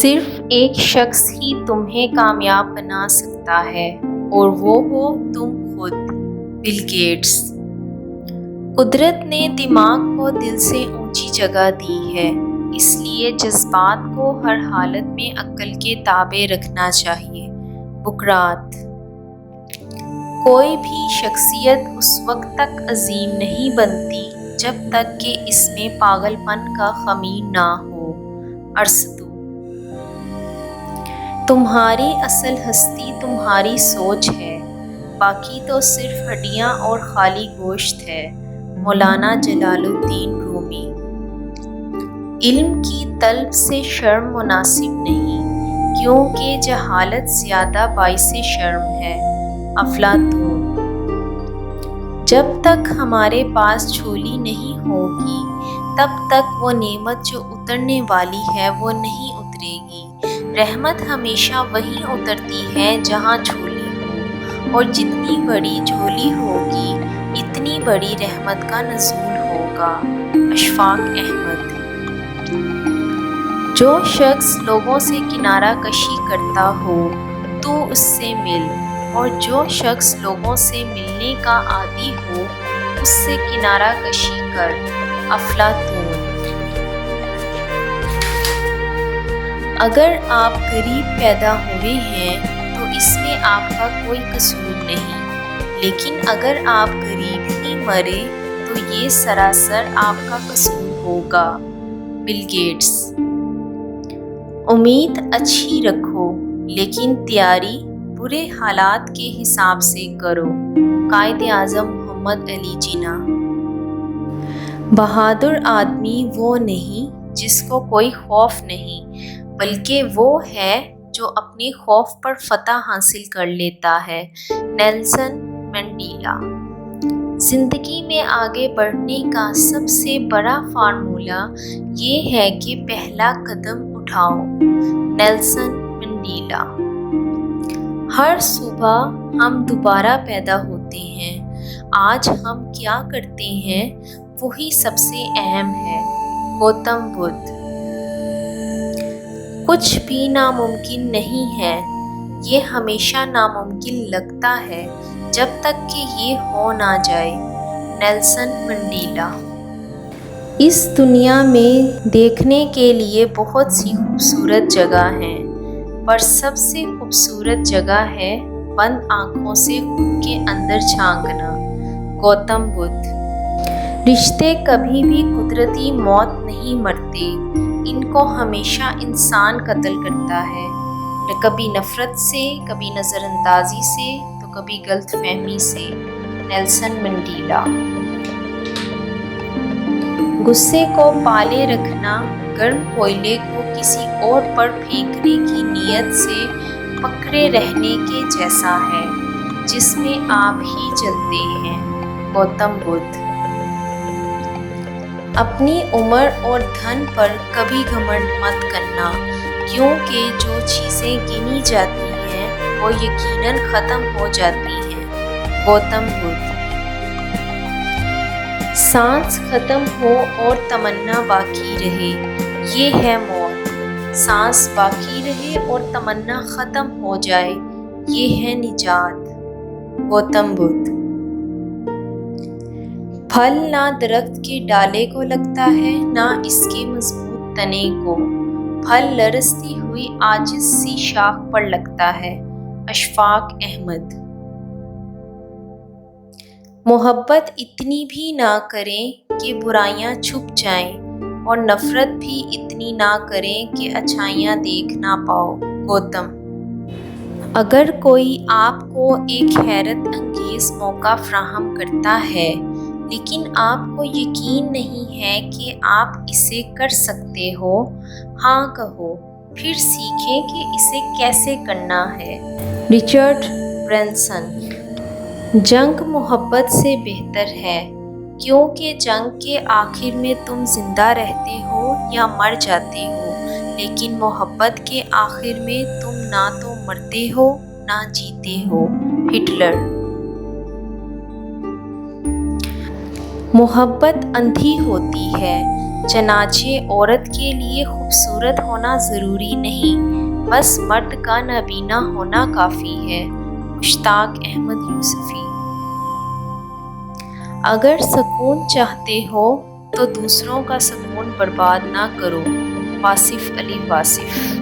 صرف ایک شخص ہی تمہیں کامیاب بنا سکتا ہے اور وہ ہو تم خود۔ Bill Gates. قدرت نے دماغ کو دل سے اونچی جگہ دی ہے، اس لیے جذبات کو ہر حالت میں عقل کے تابع رکھنا چاہیے۔ بکرات۔ کوئی بھی شخصیت اس وقت تک عظیم نہیں بنتی جب تک کہ اس میں پاگل پن کا خمیر نہ ہو۔ ارسطو۔ تمہاری اصل ہستی تمہاری سوچ ہے، باقی تو صرف ہڈیاں اور خالی گوشت ہے۔ مولانا جلال الدین رومی۔ علم کی طلب سے شرم مناسب نہیں، کیونکہ جہالت زیادہ باعث شرم ہے۔ افلاطون۔ جب تک ہمارے پاس جھولی نہیں ہوگی تب تک وہ نعمت جو اترنے والی ہے وہ نہیں اترے گی۔ رحمت ہمیشہ وہیں اترتی ہے جہاں جھولی ہو، اور جتنی بڑی جھولی ہوگی اتنی بڑی رحمت کا نزول ہوگا۔ اشفاق احمد۔ جو شخص لوگوں سے کنارہ کشی کرتا ہو تو اس سے مل، اور جو شخص لوگوں سے ملنے کا عادی ہو اس سے کنارہ کشی کر۔ افلاطون۔ اگر آپ غریب پیدا ہوئے ہیں تو اس میں آپ کا کوئی قصور نہیں، لیکن اگر آپ غریب ہی مرے تو یہ سراسر آپ کا قصور ہوگا۔ Bill Gates. امید اچھی رکھو لیکن تیاری برے حالات کے حساب سے کرو۔ قائد اعظم محمد علی جناح۔ بہادر آدمی وہ نہیں جس کو کوئی خوف نہیں، بلکہ وہ ہے جو اپنے خوف پر فتح حاصل کر لیتا ہے۔ Nelson Mandela. زندگی میں آگے بڑھنے کا سب سے بڑا فارمولہ یہ ہے کہ پہلا قدم اٹھاؤ۔ Nelson Mandela. ہر صبح ہم دوبارہ پیدا ہوتے ہیں، آج ہم کیا کرتے ہیں وہی سب سے اہم ہے۔ گوتم بدھ۔ کچھ بھی ناممکن نہیں ہے، یہ ہمیشہ ناممکن لگتا ہے جب تک کہ یہ ہو نہ جائے۔ Nelson Mandela. اس دنیا میں دیکھنے کے لیے بہت سی خوبصورت جگہ ہیں، پر سب سے خوبصورت جگہ ہے بند آنکھوں سے خود کے اندر جھانکنا۔ گوتم بدھ۔ رشتے کبھی بھی قدرتی موت نہیں مرتے، ان کو ہمیشہ انسان قتل کرتا ہے، کبھی نفرت سے، کبھی نظر اندازی سے تو کبھی غلط فہمی سے۔ Nelson Mandela. غصے کو پالے رکھنا گرم کوئلے کو کسی اور پر پھینکنے کی نیت سے پکڑے رہنے کے جیسا ہے جس میں آپ ہی جلتے ہیں۔ گوتم بدھ۔ اپنی عمر اور دھن پر کبھی گھمنڈ مت کرنا، کیونکہ جو چیزیں گنی جاتی ہیں وہ یقیناً ختم ہو جاتی ہیں۔ گوتم بدھ۔ سانس ختم ہو اور تمنا باقی رہے، یہ ہے موت۔ سانس باقی رہے اور تمنا ختم ہو جائے، یہ ہے نجات۔ گوتم بدھ۔ پھل نہ درخت کے ڈالے کو لگتا ہے نہ اس کے مضبوط تنے کو، پھل لرزتی ہوئی عاجز سی شاخ پر لگتا ہے۔ اشفاق احمد۔ محبت اتنی بھی نہ کریں کہ برائیاں چھپ جائیں، اور نفرت بھی اتنی نہ کریں کہ اچھائیاں دیکھ نہ پاؤ۔ گوتم۔ اگر کوئی آپ کو ایک حیرت انگیز موقع فراہم کرتا ہے لیکن آپ کو یقین نہیں ہے کہ آپ اسے کر سکتے ہو، ہاں کہو، پھر سیکھیں کہ اسے کیسے کرنا ہے۔ Richard Branson. جنگ محبت سے بہتر ہے، کیونکہ جنگ کے آخر میں تم زندہ رہتے ہو یا مر جاتے ہو، لیکن محبت کے آخر میں تم نہ تو مرتے ہو نہ جیتے ہو۔ ہٹلر۔ محبت اندھی ہوتی ہے، چنانچہ عورت کے لیے خوبصورت ہونا ضروری نہیں، بس مرد کا نابینا ہونا کافی ہے۔ مشتاق احمد یوسفی۔ اگر سکون چاہتے ہو تو دوسروں کا سکون برباد نہ کرو۔ واصف علی واصف۔